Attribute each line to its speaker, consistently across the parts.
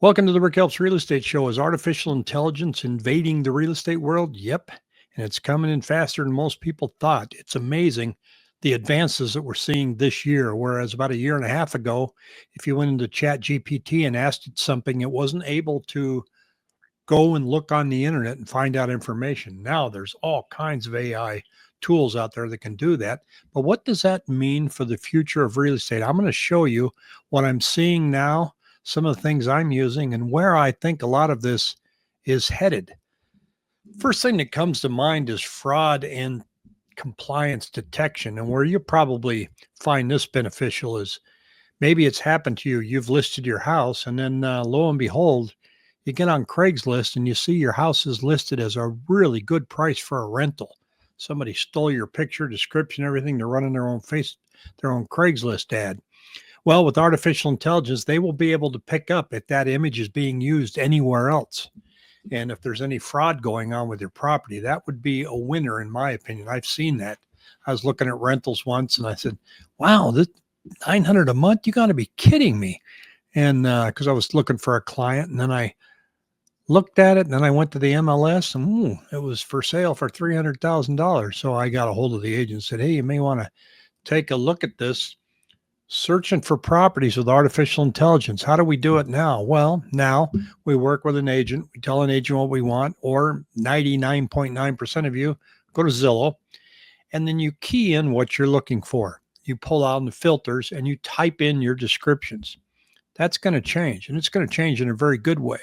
Speaker 1: Welcome to the Rick Helps Real Estate Show. Is artificial intelligence invading the real estate world? Yep. And it's coming in faster than most people thought. It's amazing the advances that we're seeing this year. Whereas about a year and a half ago, if you went into Chat GPT and asked it something, it wasn't able to go and look on the internet and find out information. Now there's all kinds of AI tools out there that can do that. But what does that mean for the future of real estate? I'm going to show you what I'm seeing now, some of the things I'm using, and where I think a lot of this is headed. First thing that comes to mind is fraud and compliance detection. And where you probably find this beneficial is maybe it's happened to you. You've listed your house, and then lo and behold, you get on Craigslist and you see your house is listed as a really good price for a rental. Somebody stole your picture, description, everything. They're running their own Craigslist ad. Well, with artificial intelligence, they will be able to pick up if that image is being used anywhere else. And if there's any fraud going on with your property, that would be a winner, in my opinion. I've seen that. I was looking at rentals once and I said, wow, this $900 a month? You got to be kidding me. And because I was looking for a client, and then I looked at it, and then I went to the MLS, and it was for sale for $300,000. So I got a hold of the agent and said, hey, you may want to take a look at this. Searching for properties with artificial intelligence. How do we do it now? Well, now we work with an agent. We tell an agent what we want, or 99.9% of you go to Zillow, and then you key in what you're looking for. You pull out the filters and you type in your descriptions. That's going to change, and it's going to change in a very good way.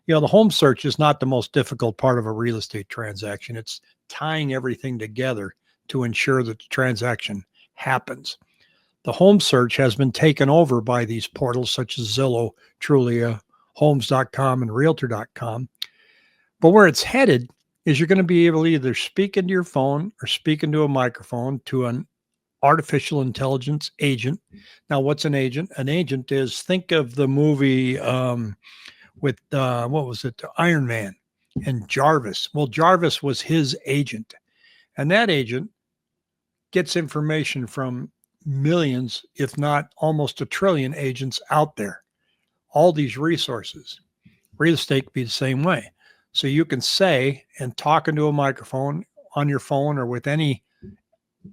Speaker 1: You know, the home search is not the most difficult part of a real estate transaction. It's tying everything together to ensure that the transaction happens. The home search has been taken over by these portals such as Zillow, Trulia, Homes.com, and Realtor.com. But where it's headed is you're going to be able to either speak into your phone or speak into a microphone to an artificial intelligence agent. Now, what's an agent? An agent is, think of the movie with, what was it? Iron Man and Jarvis. Well, Jarvis was his agent. And that agent gets information from millions, if not almost a trillion agents out there. All these resources. Real estate could be the same way. So you can say and talk into a microphone on your phone or with any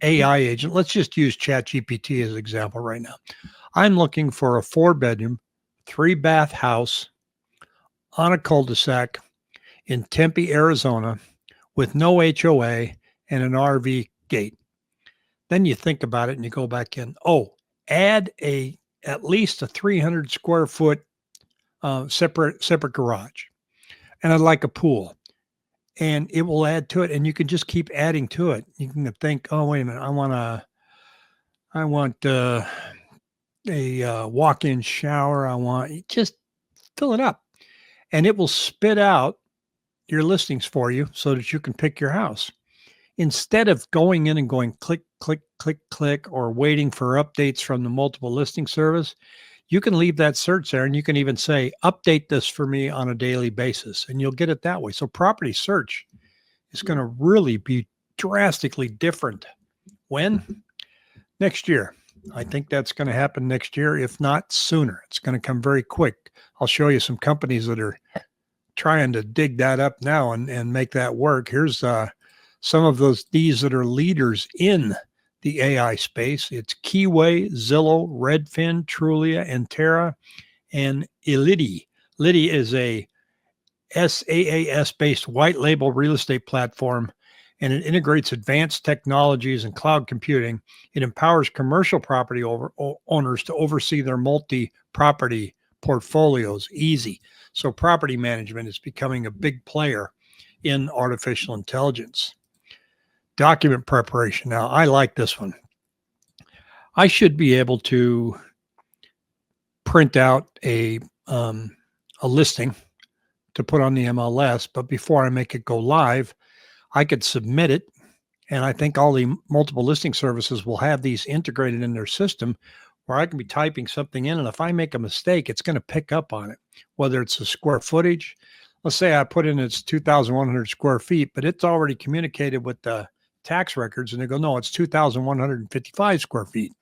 Speaker 1: AI agent. Let's just use ChatGPT as an example right now. I'm looking for a 4-bedroom, 3-bath house on a cul-de-sac in Tempe, Arizona, with no HOA and an RV gate. Then you think about it and you go back in. Oh, add at least a 300 square foot separate garage, and I'd like a pool, and it will add to it. And you can just keep adding to it. You can think, oh, wait a minute, I want a walk-in shower. Just fill it up, and it will spit out your listings for you so that you can pick your house. Instead of going in and going click, click, click, click, or waiting for updates from the multiple listing service, you can leave that search there, and you can even say, update this for me on a daily basis, and you'll get it that way. So property search is going to really be drastically different. When? Next year. I think that's going to happen next year, if not sooner. It's going to come very quick. I'll show you some companies that are trying to dig that up now and make that work. Here's some of these that are leaders in the AI space. It's Keyway, Zillow, Redfin, Trulia, Entera, and Illity. Illity is a SaaS-based white label real estate platform, and it integrates advanced technologies and cloud computing. It empowers commercial property owners to oversee their multi-property portfolios easy. So property management is becoming a big player in artificial intelligence. Document preparation. Now, I like this one. I should be able to print out a listing to put on the MLS, but before I make it go live, I could submit it, and I think all the multiple listing services will have these integrated in their system where I can be typing something in, and if I make a mistake, it's going to pick up on it, whether it's the square footage. Let's say I put in it's 2,100 square feet, but it's already communicated with the tax records, and they go, no, it's 2,155 square feet.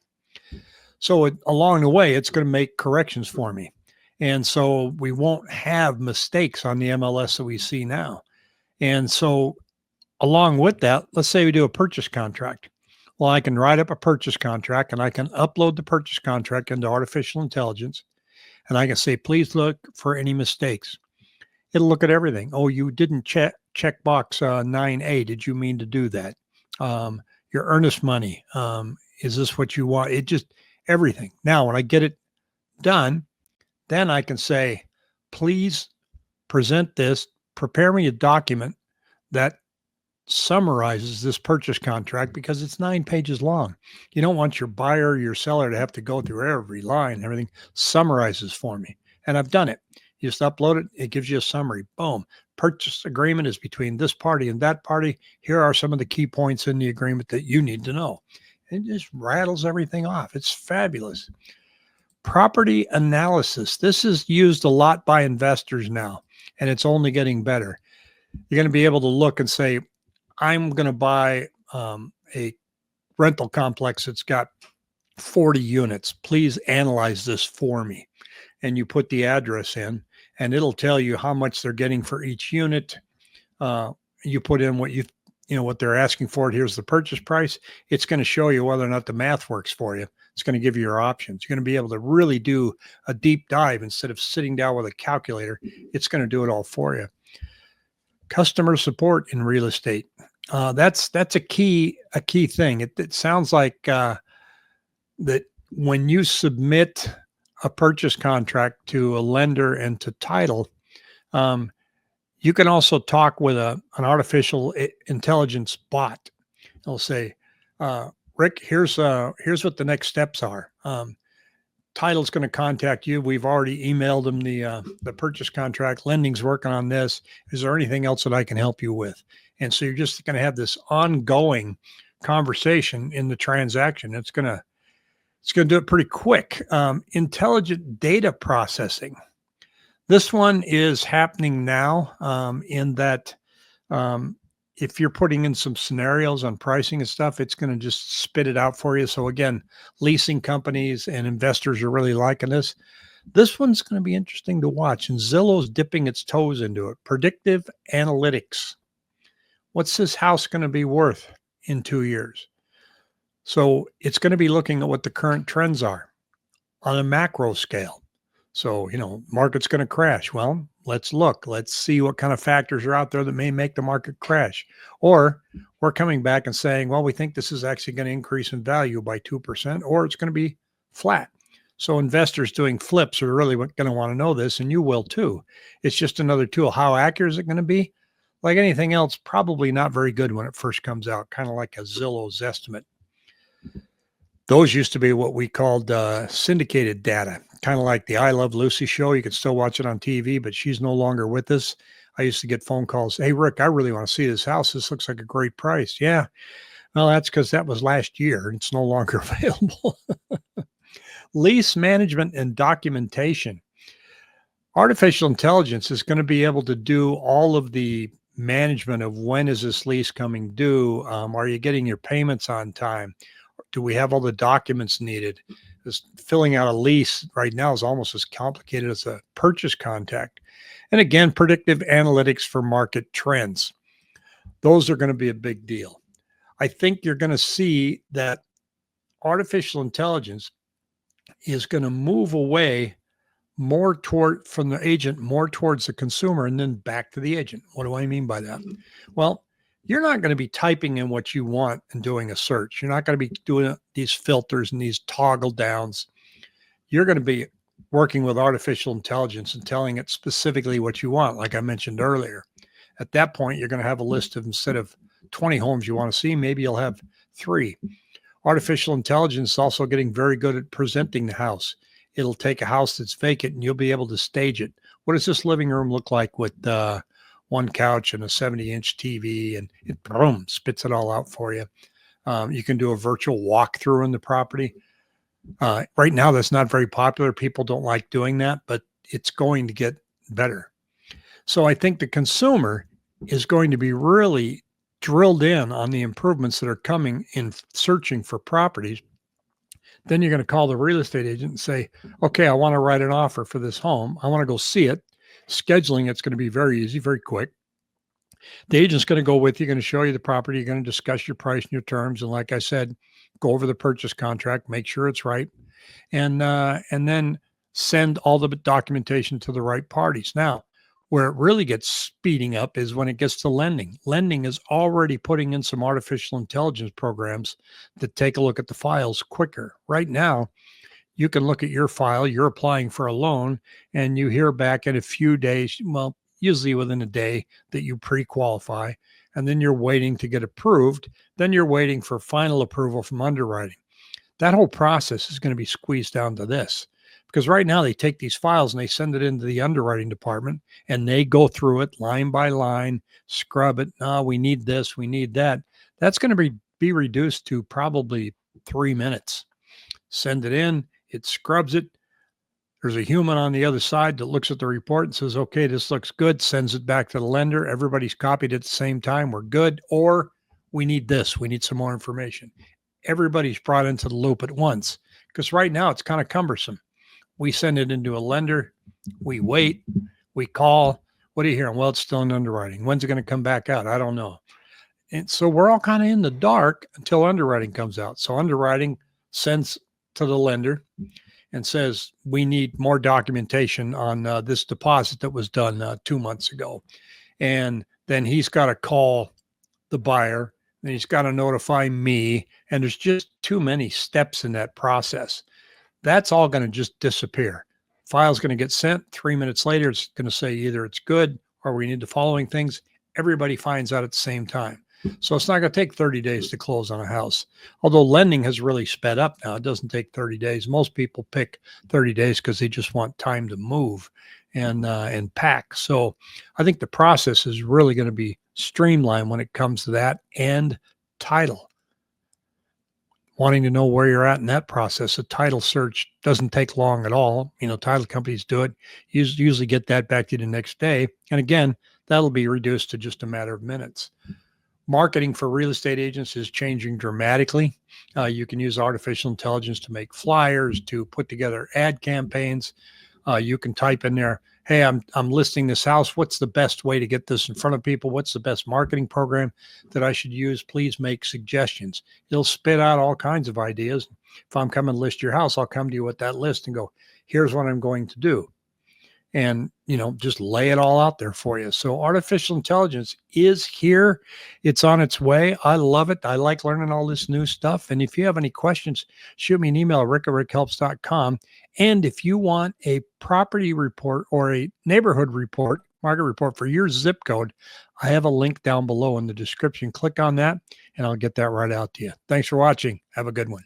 Speaker 1: So along the way, it's going to make corrections for me. And so we won't have mistakes on the MLS that we see now. And so along with that, let's say we do a purchase contract. Well, I can write up a purchase contract and I can upload the purchase contract into artificial intelligence. And I can say, please look for any mistakes. It'll look at everything. Oh, you didn't check box 9A. Did you mean to do that? Your earnest money. Is this what you want? It just everything. Now, when I get it done, then I can say, please present this, prepare me a document that summarizes this purchase contract because it's 9 pages long. You don't want your buyer or your seller to have to go through every line. Everything summarizes for me. And I've done it. You just upload it. It gives you a summary. Boom. Purchase agreement is between this party and that party. Here are some of the key points in the agreement that you need to know. It just rattles everything off. It's fabulous. Property analysis. This is used a lot by investors now, and it's only getting better. You're going to be able to look and say, I'm going to buy a rental complex that's got 40 units. Please analyze this for me. And you put the address in, and it'll tell you how much they're getting for each unit. You put in what what they're asking for it. Here's the purchase price. It's going to show you whether or not the math works for you. It's going to give you your options. You're going to be able to really do a deep dive instead of sitting down with a calculator. It's going to do it all for you. Customer support in real estate. That's a key thing. It sounds like that when you submit a purchase contract to a lender and to title, you can also talk with an artificial intelligence bot. It'll say, Rick, here's what the next steps are. Title's going to contact you. We've already emailed them the purchase contract. Lending's working on this. Is there anything else that I can help you with? And so you're just going to have this ongoing conversation in the transaction. It's going to do it pretty quick. Intelligent data processing. This one is happening now in that if you're putting in some scenarios on pricing and stuff, it's going to just spit it out for you. So again, leasing companies and investors are really liking this. This one's going to be interesting to watch. And Zillow's dipping its toes into it. Predictive analytics. What's this house going to be worth in 2 years? So it's going to be looking at what the current trends are on a macro scale. So, market's going to crash. Well, let's look. Let's see what kind of factors are out there that may make the market crash. Or we're coming back and saying, well, we think this is actually going to increase in value by 2%, or it's going to be flat. So investors doing flips are really going to want to know this, and you will too. It's just another tool. How accurate is it going to be? Like anything else, probably not very good when it first comes out, kind of like a Zillow's estimate. Those used to be what we called syndicated data, kind of like the I Love Lucy show. You could still watch it on TV, but she's no longer with us. I used to get phone calls. Hey, Rick, I really want to see this house. This looks like a great price. Yeah. Well, that's because that was last year. It's no longer available. Lease management and documentation. Artificial intelligence is going to be able to do all of the management of when is this lease coming due? Are you getting your payments on time? Do we have all the documents needed? Just filling out a lease right now is almost as complicated as a purchase contract. And again, predictive analytics for market trends. Those are going to be a big deal. I think you're going to see that artificial intelligence is going to move away more from the agent, more towards the consumer, and then back to the agent. What do I mean by that? Well, you're not going to be typing in what you want and doing a search. You're not going to be doing these filters and these toggle downs. You're going to be working with artificial intelligence and telling it specifically what you want, like I mentioned earlier. At that point, you're going to have a list of, instead of 20 homes you want to see, maybe you'll have 3. Artificial intelligence is also getting very good at presenting the house. It'll take a house that's vacant and you'll be able to stage it. What does this living room look like with one couch and a 70-inch TV, and it boom, spits it all out for you. You can do a virtual walkthrough in the property. Right now, that's not very popular. People don't like doing that, but it's going to get better. So I think the consumer is going to be really drilled in on the improvements that are coming in searching for properties. Then you're going to call the real estate agent and say, okay, I want to write an offer for this home. I want to go see it. Scheduling it's going to be very easy, very quick. The agent's going to go with you, going to show you the property. You're going to discuss your price and your terms. And like I said, go over the purchase contract, make sure it's right, and then send all the documentation to the right parties. Now, where it really gets speeding up is when it gets to lending. Lending is already putting in some artificial intelligence programs that take a look at the files quicker. Right now, you can look at your file, you're applying for a loan, and you hear back in a few days, well, usually within a day, that you pre-qualify, and then you're waiting to get approved. Then you're waiting for final approval from underwriting. That whole process is going to be squeezed down to this, because right now they take these files and they send it into the underwriting department and they go through it line by line, scrub it. Oh, we need this, we need that. That's going to be reduced to probably 3 minutes. Send it in, it scrubs it. There's a human on the other side that looks at the report and says, okay, this looks good, sends it back to the lender. Everybody's copied at the same time. We're good. Or we need this. We need some more information. Everybody's brought into the loop at once, because right now it's kind of cumbersome. We send it into a lender. We wait. We call. What are you hearing? Well, it's still in underwriting. When's it going to come back out? I don't know. And so we're all kind of in the dark until underwriting comes out. So underwriting sends to the lender and says, we need more documentation on this deposit that was done 2 months ago. And then he's got to call the buyer, and he's got to notify me. And there's just too many steps in that process. That's all going to just disappear. File's going to get sent. 3 minutes later, it's going to say either it's good or we need the following things. Everybody finds out at the same time. So it's not going to take 30 days to close on a house. Although lending has really sped up now. It doesn't take 30 days. Most people pick 30 days because they just want time to move and pack. So I think the process is really going to be streamlined when it comes to that, and title. Wanting to know where you're at in that process, a title search doesn't take long at all. Title companies do it. You usually get that back to you the next day. And again, that'll be reduced to just a matter of minutes. Marketing for real estate agents is changing dramatically. You can use artificial intelligence to make flyers, to put together ad campaigns. You can type in there, hey, I'm listing this house. What's the best way to get this in front of people? What's the best marketing program that I should use? Please make suggestions. It'll spit out all kinds of ideas. If I'm coming to list your house, I'll come to you with that list and go, here's what I'm going to do. And, just lay it all out there for you. So artificial intelligence is here. It's on its way. I love it. I like learning all this new stuff. And if you have any questions, shoot me an email at rick@rickhelps.com. And if you want a property report or a neighborhood report, market report for your zip code, I have a link down below in the description. Click on that and I'll get that right out to you. Thanks for watching. Have a good one.